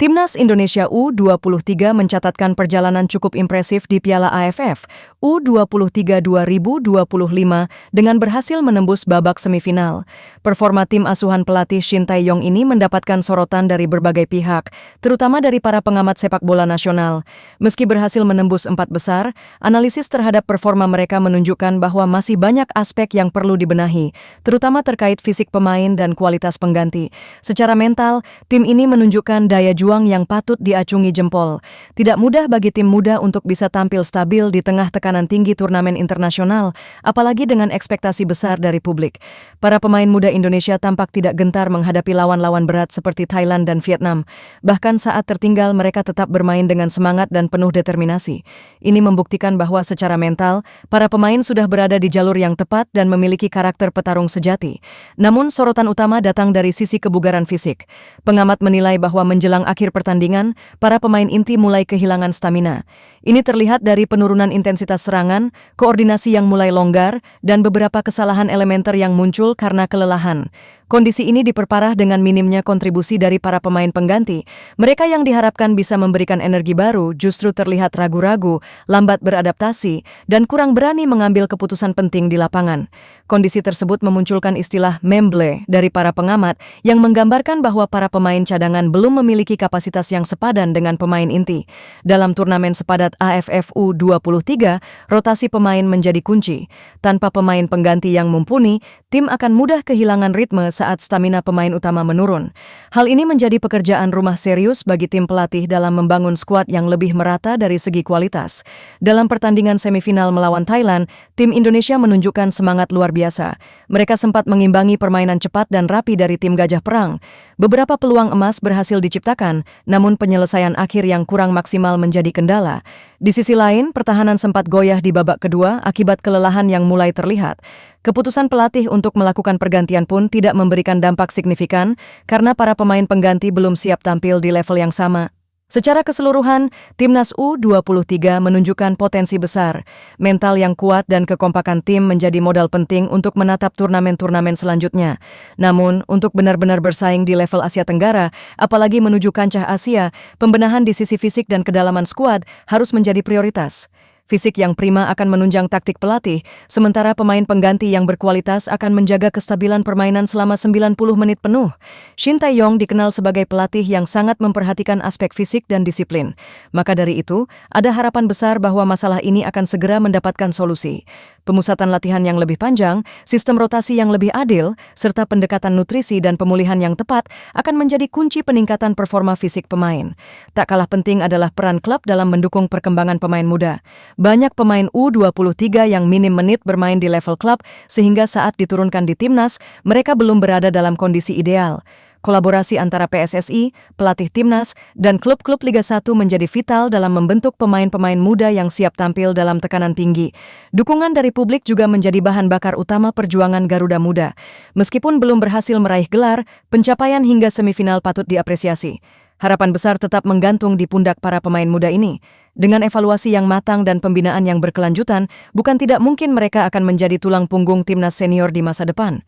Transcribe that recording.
Timnas Indonesia U23 mencatatkan perjalanan cukup impresif di Piala AFF U23 2025 dengan berhasil menembus babak semifinal. Performa tim asuhan pelatih Shin Tae-yong ini mendapatkan sorotan dari berbagai pihak, terutama dari para pengamat sepak bola nasional. Meski berhasil menembus 4 besar, analisis terhadap performa mereka menunjukkan bahwa masih banyak aspek yang perlu dibenahi, terutama terkait fisik pemain dan kualitas pengganti. Secara mental, tim ini menunjukkan daya juang yang patut diacungi jempol. Tidak mudah bagi tim muda untuk bisa tampil stabil di tengah tekanan tinggi turnamen internasional, apalagi dengan ekspektasi besar dari publik. Para pemain muda Indonesia tampak tidak gentar menghadapi lawan-lawan berat seperti Thailand dan Vietnam. Bahkan saat tertinggal, mereka tetap bermain dengan semangat dan penuh determinasi. Ini membuktikan bahwa secara mental, para pemain sudah berada di jalur yang tepat dan memiliki karakter petarung sejati. Namun, sorotan utama datang dari sisi kebugaran fisik. Pengamat menilai bahwa menjelang akhir pertandingan, para pemain inti mulai kehilangan stamina. Ini terlihat dari penurunan intensitas serangan, koordinasi yang mulai longgar, dan beberapa kesalahan elementer yang muncul karena kelelahan. Kondisi ini diperparah dengan minimnya kontribusi dari para pemain pengganti. Mereka yang diharapkan bisa memberikan energi baru justru terlihat ragu-ragu, lambat beradaptasi, dan kurang berani mengambil keputusan penting di lapangan. Kondisi tersebut memunculkan istilah memble dari para pengamat yang menggambarkan bahwa para pemain cadangan belum memiliki kapasitas yang sepadan dengan pemain inti. Dalam turnamen sepadat AFF U23, rotasi pemain menjadi kunci. Tanpa pemain pengganti yang mumpuni, tim akan mudah kehilangan ritme saat stamina pemain utama menurun. Hal ini menjadi pekerjaan rumah serius bagi tim pelatih dalam membangun skuad yang lebih merata dari segi kualitas. Dalam pertandingan semifinal melawan Thailand, tim Indonesia menunjukkan semangat luar biasa. Mereka sempat mengimbangi permainan cepat dan rapi dari tim Gajah Perang. Beberapa peluang emas berhasil diciptakan, namun penyelesaian akhir yang kurang maksimal menjadi kendala. Di sisi lain, pertahanan sempat goyah di babak kedua akibat kelelahan yang mulai terlihat. Keputusan pelatih untuk melakukan pergantian pun tidak memberikan dampak signifikan karena para pemain pengganti belum siap tampil di level yang sama. Secara keseluruhan, Timnas U23 menunjukkan potensi besar. Mental yang kuat dan kekompakan tim menjadi modal penting untuk menatap turnamen-turnamen selanjutnya. Namun, untuk benar-benar bersaing di level Asia Tenggara, apalagi menuju kancah Asia, pembenahan di sisi fisik dan kedalaman skuad harus menjadi prioritas. Fisik yang prima akan menunjang taktik pelatih, sementara pemain pengganti yang berkualitas akan menjaga kestabilan permainan selama 90 menit penuh. Shin Tae-yong dikenal sebagai pelatih yang sangat memperhatikan aspek fisik dan disiplin. Maka dari itu, ada harapan besar bahwa masalah ini akan segera mendapatkan solusi. Pemusatan latihan yang lebih panjang, sistem rotasi yang lebih adil, serta pendekatan nutrisi dan pemulihan yang tepat akan menjadi kunci peningkatan performa fisik pemain. Tak kalah penting adalah peran klub dalam mendukung perkembangan pemain muda. Banyak pemain U23 yang minim menit bermain di level klub sehingga saat diturunkan di timnas, mereka belum berada dalam kondisi ideal. Kolaborasi antara PSSI, pelatih timnas, dan klub-klub Liga 1 menjadi vital dalam membentuk pemain-pemain muda yang siap tampil dalam tekanan tinggi. Dukungan dari publik juga menjadi bahan bakar utama perjuangan Garuda Muda. Meskipun belum berhasil meraih gelar, pencapaian hingga semifinal patut diapresiasi. Harapan besar tetap menggantung di pundak para pemain muda ini. Dengan evaluasi yang matang dan pembinaan yang berkelanjutan, bukan tidak mungkin mereka akan menjadi tulang punggung timnas senior di masa depan.